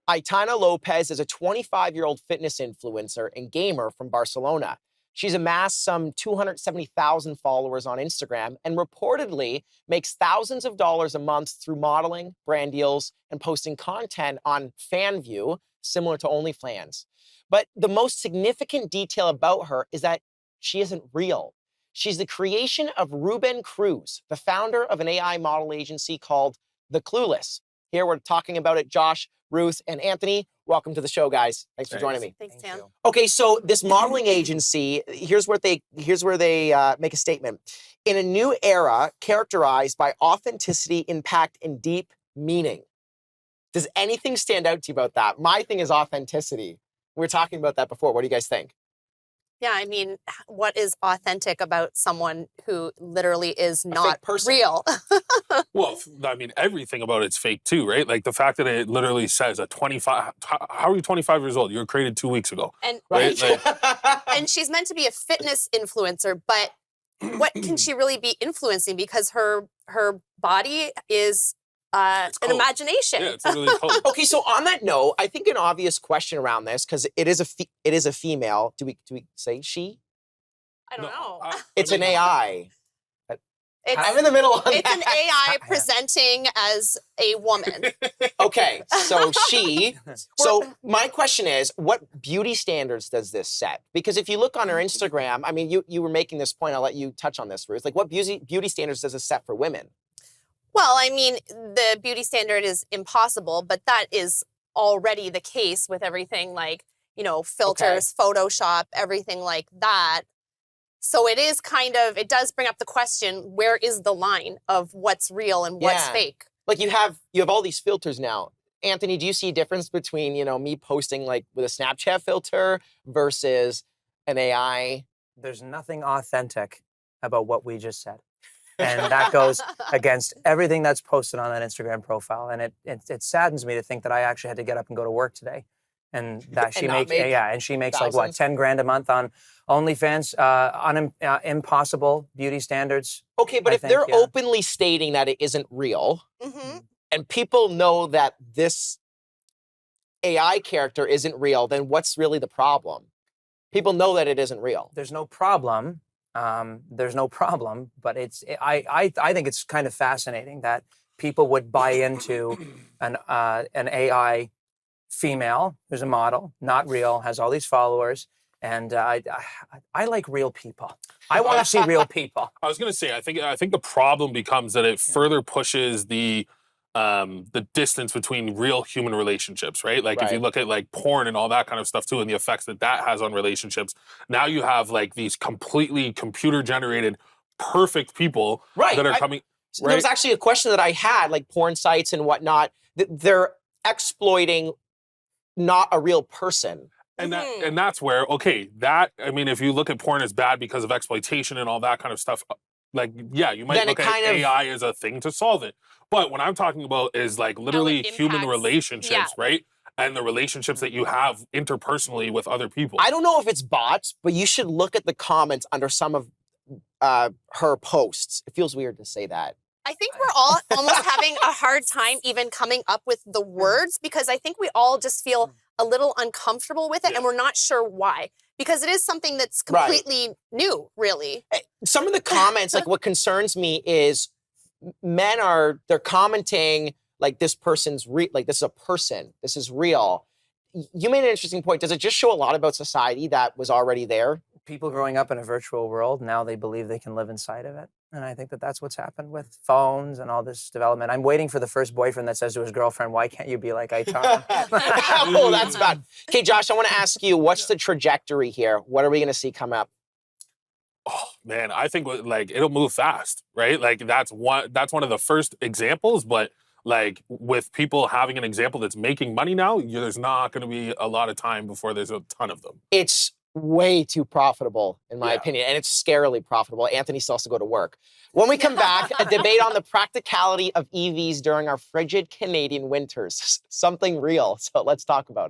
Aitana Lopez is a 25-year-old fitness influencer and gamer from Barcelona. She's amassed some 270,000 followers on Instagram and reportedly makes thousands of dollars a month through modeling, brand deals, and posting content on FanView, similar to OnlyFans. But the most significant detail about her is that she isn't real. She's the creation of Ruben Cruz, the founder of an AI model agency called The Clueless. Here we're talking about it. Josh, Ruth, and Anthony, welcome to the show, guys. Thanks for joining me. Thanks, Sam. Okay, so this modeling agency, here's where they make a statement. In a new era characterized by authenticity, impact, and deep meaning. Does anything stand out to you about that? My thing is authenticity. We were talking about that before. What do you guys think? Yeah, I mean, what is authentic about someone who literally is not real? Well, I mean, everything about it's fake too, right? Like the fact that it literally says a 25, how are you 25 years old? You were created 2 weeks ago. And, right? And she's meant to be a fitness influencer, but what can she really be influencing? Because her body is an imagination. Yeah, it's literally cold. Okay, so on that note, I think an obvious question around this, because it is a female. Do we say she? I don't know. It's an AI. I'm in the middle on It's that. an AI presenting as a woman. Okay, so she. So my question is, what beauty standards does this set? Because if you look on her Instagram, I mean, you were making this point. I'll let you touch on this, Ruth. Like, what beauty standards does this set for women? Well, I mean, the beauty standard is impossible, but that is already the case with everything like, you know, filters, Photoshop, everything like that. So it is kind of, it does bring up the question, where is the line of what's real and what's fake? Like you have all these filters now. Anthony, do you see a difference between, you know, me posting like with a Snapchat filter versus an AI? There's nothing authentic about what we just said. And that goes against everything that's posted on that Instagram profile. And it saddens me to think that I actually had to get up and go to work today. And that she makes, and she makes like what, 10 grand a month on OnlyFans, on impossible beauty standards. Okay, but if they're openly stating that it isn't real, and people know that this AI character isn't real, then what's really the problem? People know that it isn't real. There's no problem. There's no problem, but I think it's kind of fascinating that people would buy into an AI female who's a model, not real, has all these followers, and I like real people. I want to see real people. I was going to say, I think the problem becomes that it further pushes the distance between real human relationships, right? Like if you look at like porn and all that kind of stuff too, and the effects that has on relationships, now you have like these completely computer generated perfect people that are coming. There was actually a question that I had, like porn sites and whatnot, they're exploiting not a real person. And that's where, I mean, if you look at porn as bad because of exploitation and all that kind of stuff, like, yeah, you might look at AI as a thing to solve it. But what I'm talking about is like literally human relationships, right? And the relationships that you have interpersonally with other people. I don't know if it's bots, but you should look at the comments under some of her posts. It feels weird to say that. I think we're all almost having a hard time even coming up with the words, because I think we all just feel a little uncomfortable with it, and we're not sure why. Because it is something that's completely new, really. Some of the comments, like what concerns me is they're commenting like this person's like this is a person, this is real. You made an interesting point. Does it just show a lot about society that was already there? People growing up in a virtual world, now they believe they can live inside of it. And I think that that's what's happened with phones and all this development. I'm waiting for the first boyfriend that says to his girlfriend, why can't you be like Aitana? Oh, that's bad. Okay, Josh, I want to ask you, what's the trajectory here? What are we going to see come up? Oh, man, I think like it'll move fast, right? Like that's one of the first examples, but like with people having an example that's making money now, there's not going to be a lot of time before there's a ton of them. It's way too profitable, in my opinion, and it's scarily profitable. Anthony still has to go to work. When we come back, a debate on the practicality of EVs during our frigid Canadian winters. Something real, so let's talk about it.